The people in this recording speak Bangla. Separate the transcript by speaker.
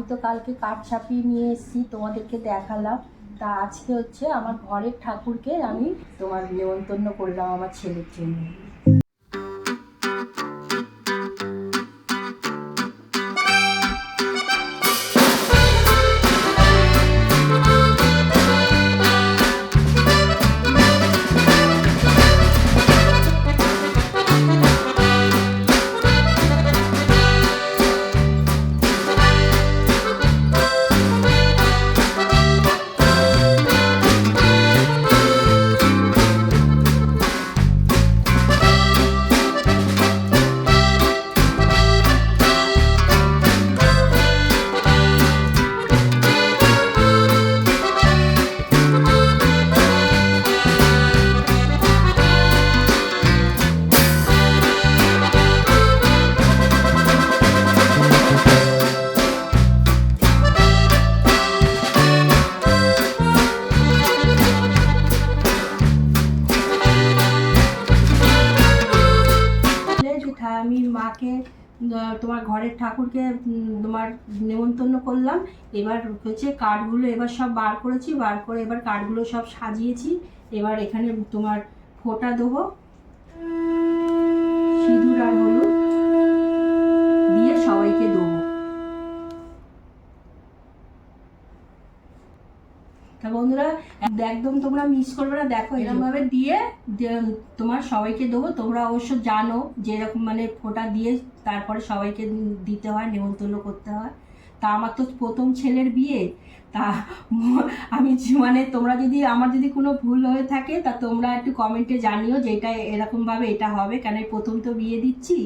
Speaker 1: আমি তো কালকে কাঠ ছাপিয়ে নিয়ে এসেছি, তোমাদেরকে দেখালাম। তা আজকে হচ্ছে আমার ঘরের ঠাকুরকে আমি তোমার নেমন্তন্ন করলাম আমার ছেলের জন্য। আমি মাকে তোমার ঘরের ঠাকুরকে তোমার নেমন্তন্ন করলাম। এবার হচ্ছে কার্ডগুলো এবার সব বার করেছি, বার করে এবার কার্ডগুলো সব সাজিয়েছি। এবার এখানে তোমার ফোঁটা দেবো, সিঁদুর আর হলুদ দিয়ে সবাইকে দেবো। তা বন্ধুরা একদম তোমরা মিস করবে না, দেখো এরকমভাবে দিয়ে তোমার সবাইকে দেবো। তোমরা অবশ্য জানো যে এরকম মানে ফোঁটা দিয়ে তারপরে সবাইকে দিতে হয়, নেমন্তন্ন করতে হয়। তা আমার তো প্রথম ছেলের বিয়ে, তা আমি মানে তোমরা যদি আমার যদি কোনো ভুল হয়ে থাকে তা তোমরা একটু কমেন্টে জানিও যে এটা এরকমভাবে এটা হবে, কেন প্রথম তো বিয়ে দিচ্ছি।